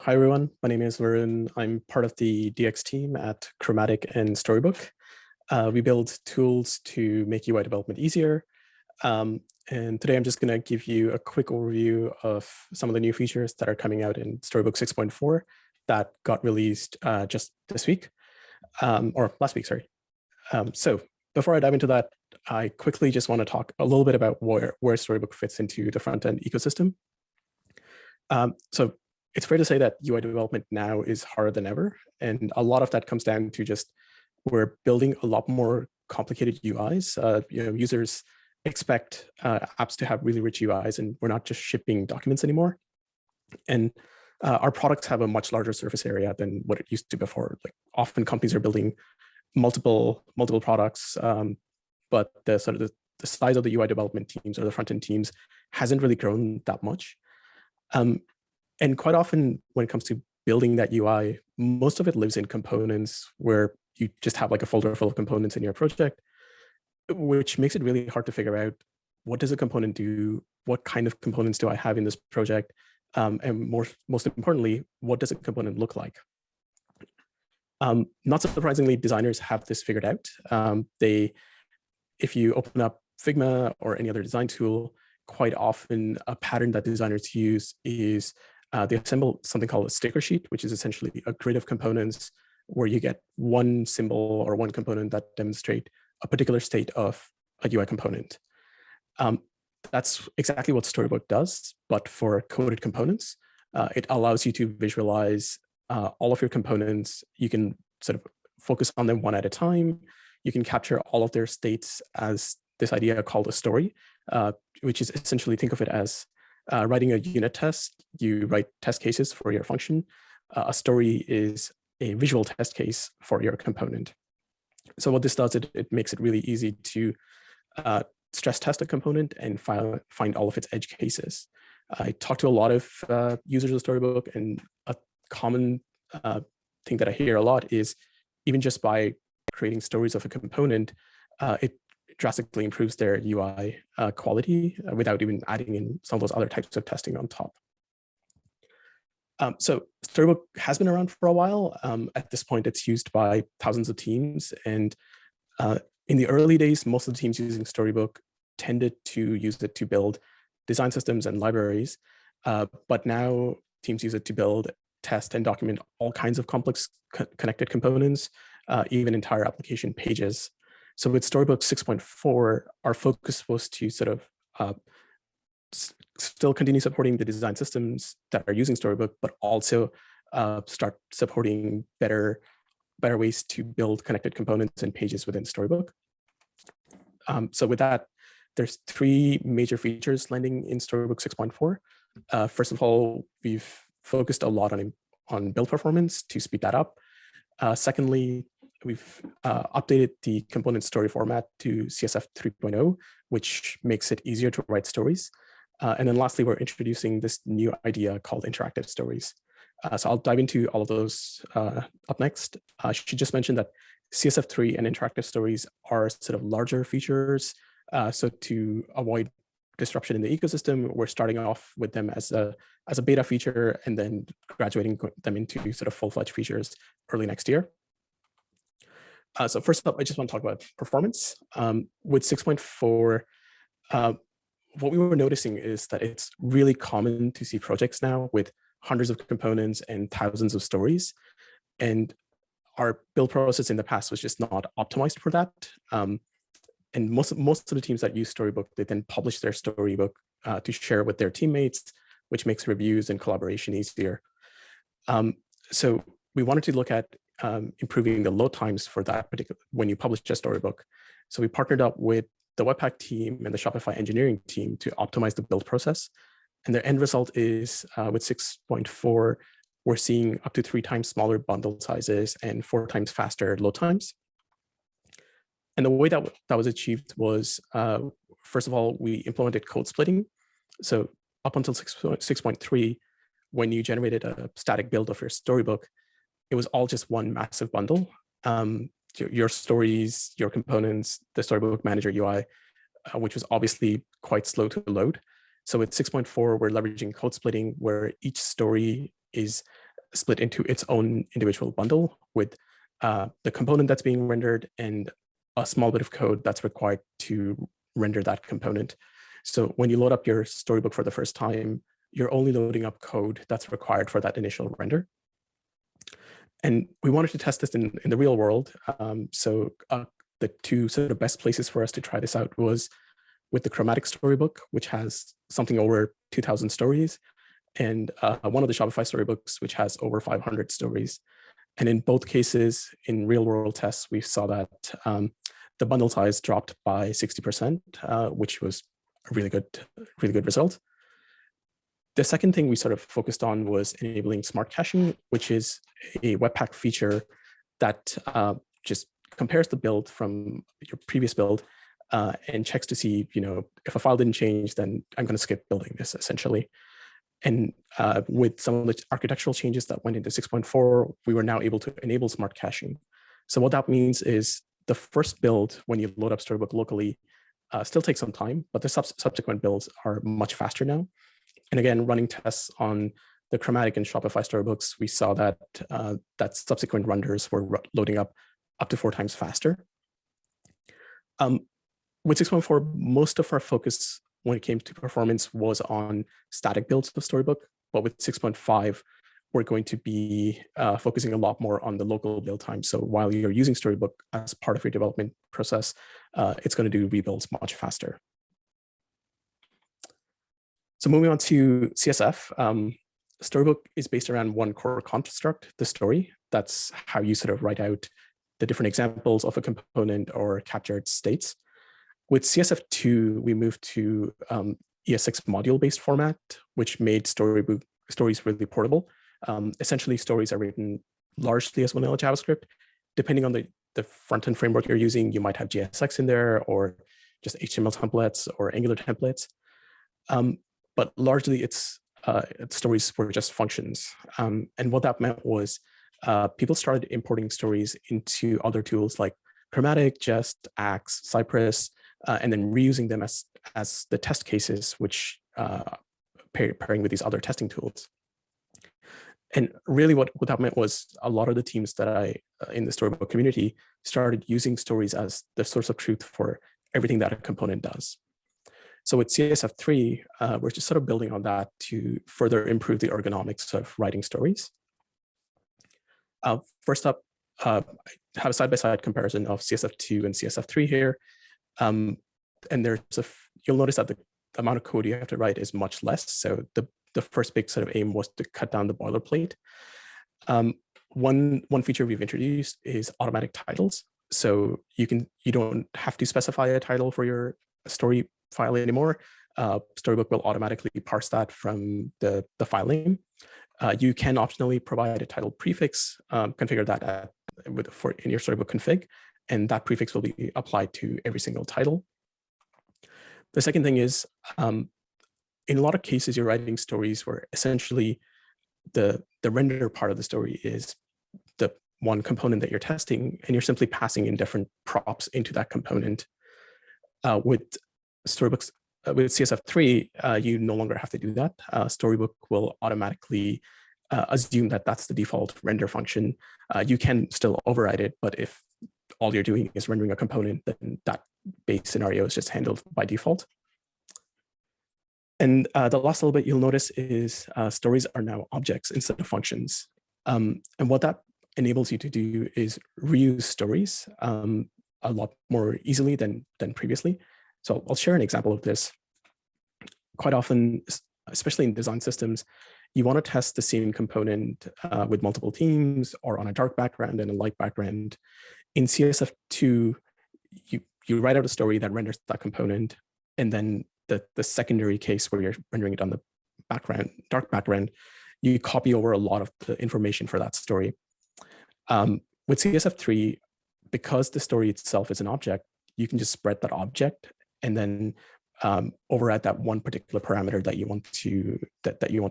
Hi everyone, my name is Varun. I'm part of the DX team at Chromatic and Storybook. We build tools to make UI development easier. And today I'm just going to give you a quick overview of some of the new features that are coming out in Storybook 6.4 that got released just this week, or last week, sorry. So before I dive into that, I quickly just want to talk a little bit about where Storybook fits into the front-end ecosystem. So it's fair to say that UI development now is harder than ever. And a lot of that comes down to just we're building a lot more complicated UIs. Users expect apps to have really rich UIs, and we're not just shipping documents anymore. And our products have a much larger surface area than what it used to before. Like often companies are building multiple products, but the size of the UI development teams or the front-end teams hasn't really grown that much. And quite often when it comes to building that UI, most of it lives in components where you just have like a folder full of components in your project, which makes it really hard to figure out what does a component do, what kind of components do I have in this project, and most importantly, what does a component look like? Not surprisingly, designers have this figured out. If you open up Figma or any other design tool, quite often a pattern that designers use is they assemble something called a sticker sheet, which is essentially a grid of components where you get one symbol or one component that demonstrate a particular state of a UI component. That's exactly what Storybook does, but for coded components. It allows you to visualize all of your components. You can sort of focus on them one at a time. You can capture all of their states as this idea called a story, which is essentially, think of it as writing a unit test. You write test cases for your function. A story is a visual test case for your component. So what this does, it makes it really easy to stress test a component and find all of its edge cases. I talked to a lot of users of Storybook, and a common thing that I hear a lot is even just by creating stories of a component, it drastically improves their UI quality without even adding in some of those other types of testing on top. So Storybook has been around for a while. At this point, it's used by thousands of teams. And in the early days, most of the teams using Storybook tended to use it to build design systems and libraries. But now teams use it to build, test, and document all kinds of complex connected components, even entire application pages. So with Storybook 6.4, our focus was to sort of still continue supporting the design systems that are using Storybook, but also start supporting better ways to build connected components and pages within Storybook. So with that, there's three major features landing in Storybook 6.4. First of all, we've focused a lot on build performance to speed that up. Secondly, we've updated the component story format to CSF 3.0, which makes it easier to write stories. And then lastly, we're introducing this new idea called interactive stories. So I'll dive into all of those up next. I should just mention that CSF3 and interactive stories are sort of larger features. So to avoid disruption in the ecosystem, we're starting off with them as a beta feature and then graduating them into sort of full-fledged features early next year. So first up, I just want to talk about performance. With 6.4, what we were noticing is that it's really common to see projects now with hundreds of components and thousands of stories. And our build process in the past was just not optimized for that. And most of the teams that use Storybook, they then publish their Storybook to share with their teammates, which makes reviews and collaboration easier. So we wanted to look at improving the load times for that particular, when you publish a Storybook. So we partnered up with the Webpack team and the Shopify engineering team to optimize the build process. And the end result is with 6.4, we're seeing up to 3 times smaller bundle sizes and 4 times faster load times. And the way that was achieved was, first of all, we implemented code splitting. So up until 6.3, when you generated a static build of your Storybook, it was all just one massive bundle. Your stories, your components, the Storybook Manager UI, which was obviously quite slow to load. So with 6.4, we're leveraging code splitting, where each story is split into its own individual bundle with the component that's being rendered and a small bit of code that's required to render that component. So when you load up your Storybook for the first time, you're only loading up code that's required for that initial render. And we wanted to test this in the real world. The two sort of best places for us to try this out was with the Chromatic Storybook, which has something over 2,000 stories, and one of the Shopify Storybooks, which has over 500 stories. And in both cases, in real world tests, we saw that the bundle size dropped by 60%, which was a really good result. The second thing we sort of focused on was enabling smart caching, which is a Webpack feature that just compares the build from your previous build and checks to see, if a file didn't change, then I'm going to skip building this essentially. And with some of the architectural changes that went into 6.4, we were now able to enable smart caching. So what that means is the first build, when you load up Storybook locally, still takes some time, but the subsequent builds are much faster now. And again, running tests on the Chromatic and Shopify Storybooks, we saw that that subsequent renders were loading up to 4 times faster. With 6.4, most of our focus when it came to performance was on static builds of Storybook, but with 6.5, we're going to be focusing a lot more on the local build time. So while you're using Storybook as part of your development process, it's going to do rebuilds much faster. So moving on to CSF, Storybook is based around one core construct, the story. That's how you sort of write out the different examples of a component or capture its states. With CSF2, we moved to ES6 module-based format, which made stories really portable. Essentially, stories are written largely as vanilla JavaScript. Depending on the front-end framework you're using, you might have JSX in there, or just HTML templates or Angular templates. But largely, stories were just functions. And what that meant was people started importing stories into other tools like Chromatic, Jest, Axe, Cypress, and then reusing them as the test cases, which pairing with these other testing tools. And really what that meant was a lot of the teams that in the Storybook community started using stories as the source of truth for everything that a component does. So with CSF3, we're just sort of building on that to further improve the ergonomics of writing stories. First up, I have a side-by-side comparison of CSF2 and CSF3 here. And you'll notice that the amount of code you have to write is much less. So the first big sort of aim was to cut down the boilerplate. One feature we've introduced is automatic titles. So you don't have to specify a title for your story file anymore. Storybook will automatically parse that from the file name. You can optionally provide a title prefix, configure that in your Storybook config, and that prefix will be applied to every single title. The second thing is, in a lot of cases, you're writing stories where essentially the render part of the story is the one component that you're testing, and you're simply passing in different props into that component. With Storybooks, with CSF3, you no longer have to do that. Storybook will automatically assume that that's the default render function. You can still override it, but if all you're doing is rendering a component, then that base scenario is just handled by default. And the last little bit you'll notice is stories are now objects instead of functions. And what that enables you to do is reuse stories a lot more easily than previously. So I'll share an example of this. Quite often, especially in design systems, you want to test the same component with multiple teams or on a dark background and a light background. In CSF2, you write out a story that renders that component, and then the secondary case where you're rendering it on the dark background, you copy over a lot of the information for that story. With CSF3, because the story itself is an object, you can just spread that object and then override that one particular parameter that you want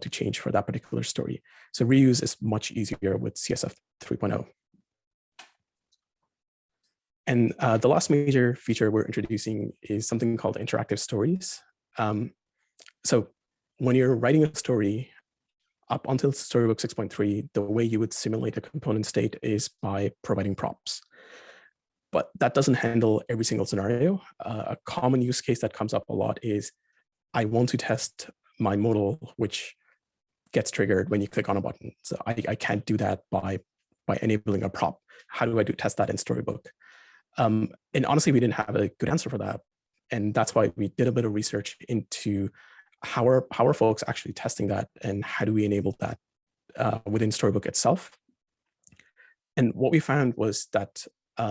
to change for that particular story. So reuse is much easier with CSF 3.0. And the last major feature we're introducing is something called interactive stories. So when you're writing a story, Up until Storybook 6.3, the way you would simulate a component state is by providing props. But that doesn't handle every single scenario. A common use case that comes up a lot is, I want to test my modal, which gets triggered when you click on a button. So I can't do that by enabling a prop. How do I test that in Storybook? And honestly, we didn't have a good answer for that. And that's why we did a bit of research into how are folks actually testing that, and how do we enable that within Storybook itself. And what we found was that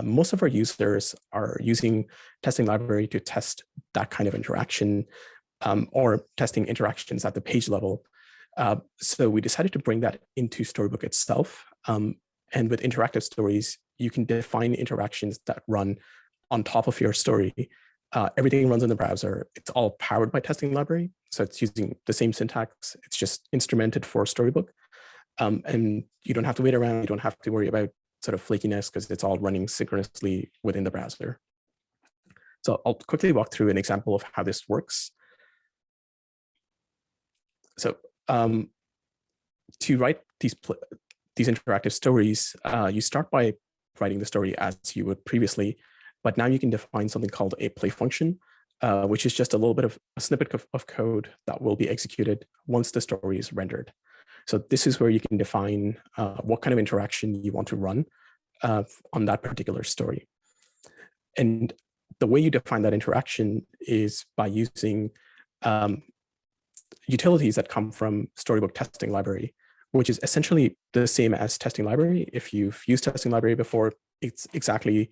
most of our users are using testing library to test that kind of interaction, or testing interactions at the page level. So we decided to bring that into Storybook itself. And with interactive stories, you can define interactions that run on top of your story. Everything runs in the browser. It's all powered by testing library. So it's using the same syntax. It's just instrumented for Storybook. And you don't have to wait around. You don't have to worry about sort of flakiness, because it's all running synchronously within the browser. So I'll quickly walk through an example of how this works. So to write these interactive stories, you start by writing the story as you would previously, but now you can define something called a play function, which is just a little bit of a snippet of code that will be executed once the story is rendered. So this is where you can define what kind of interaction you want to run on that particular story. And the way you define that interaction is by using utilities that come from Storybook testing library, which is essentially the same as testing library. If you've used testing library before, it's exactly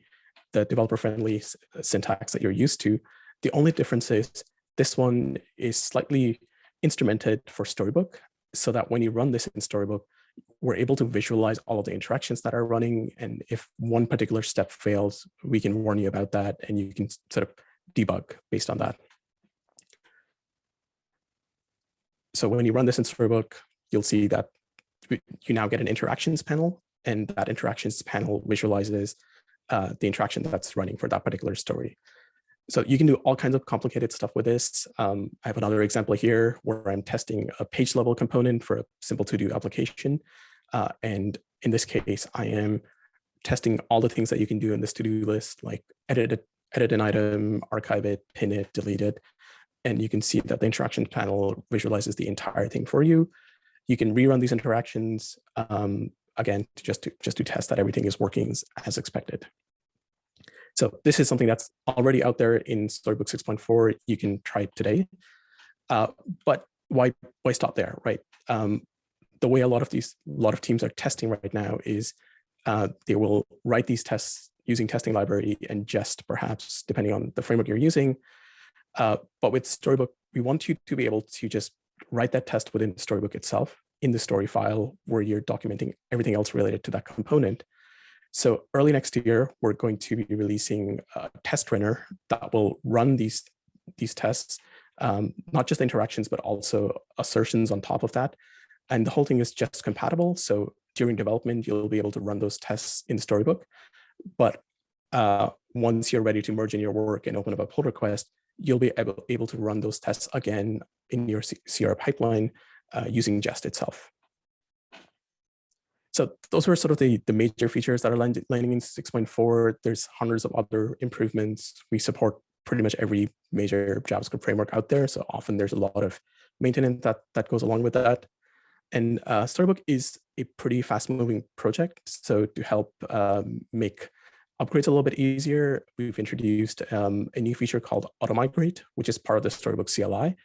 the developer-friendly syntax that you're used to. The only difference is this one is slightly instrumented for Storybook, so that when you run this in Storybook, we're able to visualize all of the interactions that are running. And if one particular step fails, we can warn you about that, and you can sort of debug based on that. So when you run this in Storybook, you'll see that you now get an interactions panel, and that interactions panel visualizes the interaction that's running for that particular story. So you can do all kinds of complicated stuff with this. I have another example here where I'm testing a page level component for a simple to-do application. And in this case, I am testing all the things that you can do in this to-do list, like edit an item, archive it, pin it, delete it. And you can see that the interaction panel visualizes the entire thing for you. You can rerun these interactions, again, just to test that everything is working as expected. So this is something that's already out there in Storybook 6.4. You can try it today. But why stop there, right? The way a lot of teams are testing right now is they will write these tests using testing library and just perhaps, depending on the framework you're using. But with Storybook, we want you to be able to just write that test within Storybook itself in the story file, where you're documenting everything else related to that component. So early next year, we're going to be releasing a test runner that will run these tests, not just interactions, but also assertions on top of that. And the whole thing is just compatible. So during development, you'll be able to run those tests in Storybook. But once you're ready to merge in your work and open up a pull request, you'll be able to run those tests again in your CR pipeline using Jest itself. So those were sort of the major features that are landing in 6.4. There's hundreds of other improvements. We support pretty much every major JavaScript framework out there. So often there's a lot of maintenance that goes along with that. And Storybook is a pretty fast-moving project. So to help make upgrades a little bit easier, we've introduced a new feature called Auto Migrate, which is part of the Storybook CLI.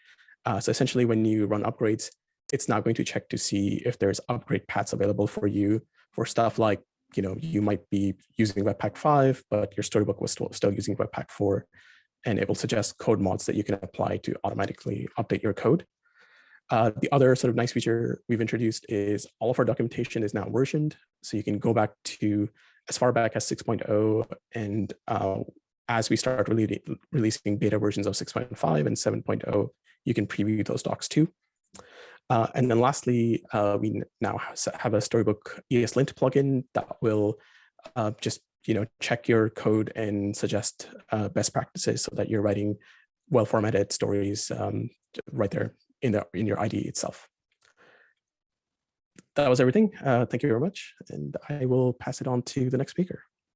So essentially, when you run upgrades, it's now going to check to see if there's upgrade paths available for you for stuff like, you might be using Webpack 5, but your Storybook was still using Webpack 4, and it will suggest code mods that you can apply to automatically update your code. The other sort of nice feature we've introduced is all of our documentation is now versioned. So you can go back to as far back as 6.0, and as we start releasing beta versions of 6.5 and 7.0, you can preview those docs too. And then lastly, we now have a Storybook ESLint plugin that will just check your code and suggest best practices so that you're writing well-formatted stories right there in your IDE itself. that was everything. Thank you very much. And I will pass it on to the next speaker.